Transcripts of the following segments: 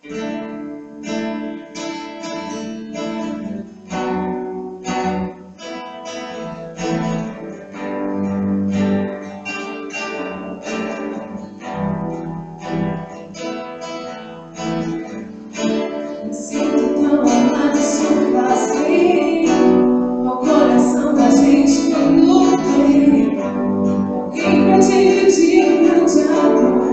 Sinto tão amado, sou vazio. O coração da gente quando tem alguém pra dividir o grande amor.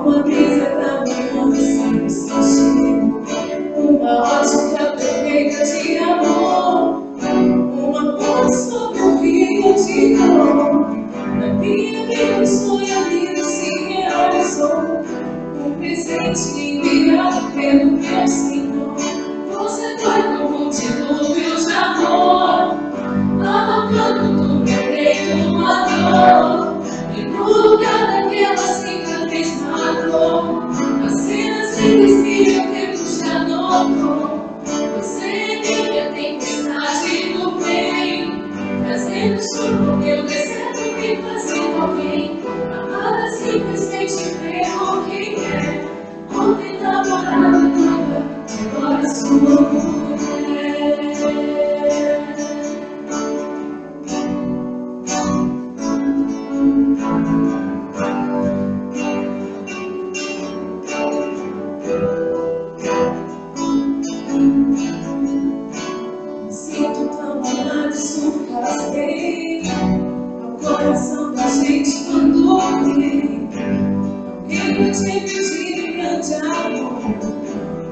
Uma brisa da manhã sem sentido, uma ótica perfeita de amor, uma ponte sobre o rio de dor. Na minha vida um sonho lindo se realizou, um presente enviado pelo meu Senhor. Você foi como um dilúvio de amor, abafando do meu peito uma dor, e no lugar daquela cicatriz marcou as cenas simples que o tempo já notou. Você é minha tempestade do bem, trazendo chuva que eu desejo que fazendo alguém. Amada simplesmente pelo que é. Ontem namorada noiva, agora sua mulher. Sinto tão amado, surprasei o coração da gente quando tem alguém pra dividir grande amor.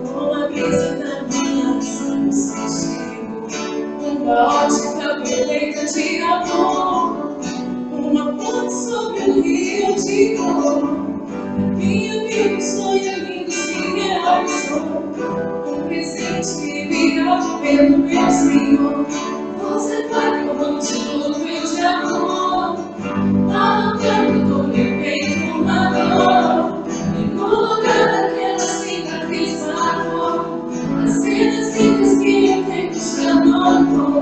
Com a brisa da minha sem sentido, uma ótica perfeita de amor, uma ponte sobre o rio de dor. Minha vida um sonho lindo se realizou, um presente enviado pelo meu Senhor. Você foi como um dilúvio de amor, arrancando do meu peito uma dor, e no lugar daquela cicatriz marcou as cenas simples que o tempo já notou.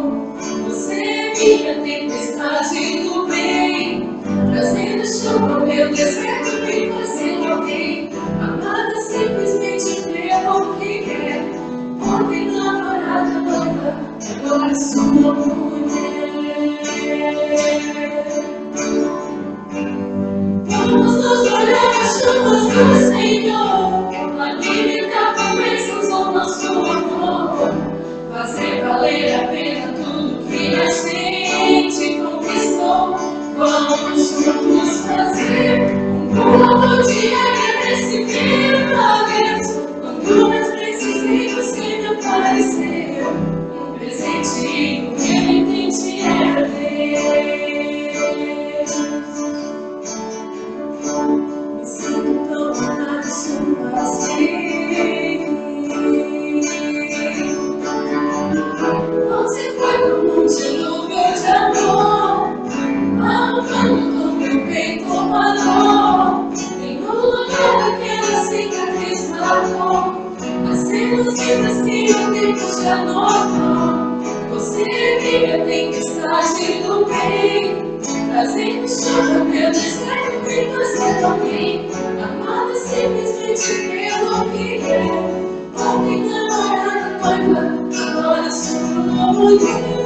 Você é minha tempestade do bem, trazendo chuva meu deserto e fazendo alguém. Amada simplesmente pelo que quer. Ontem namorada noiva, agora sua mulher. Vamos nos olhar as chuvas do Senhor, alimentar com bênçãos o nosso amor, fazer valer a pena tudo que a gente conquistou. Vamos juntos fazer um culto de agradecimento a Deus, quando mais precisei você me apareceu, um presente que eu entendi era Deus. Me sinto tão amada, sou vazio. Você foi como um dilúvio de amor, arrancando do meu peito uma dor, e no lugar daquela cicatriz marcou as cenas vivas que o tempo já notou. Você é minha tempestade do bem, trazendo chuva meu deserto e fazendo alguém. Amada simplesmente pelo que é. Ontem namorada noiva, agora sua mulher.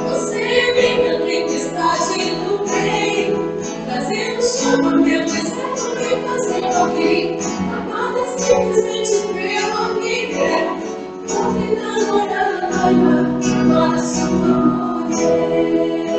Você é minha tempestade do bem, trazendo chuva meu deserto e fazendo alguém. Amada simplesmente pelo que quer. Ontem namorada noiva, agora sua mulher.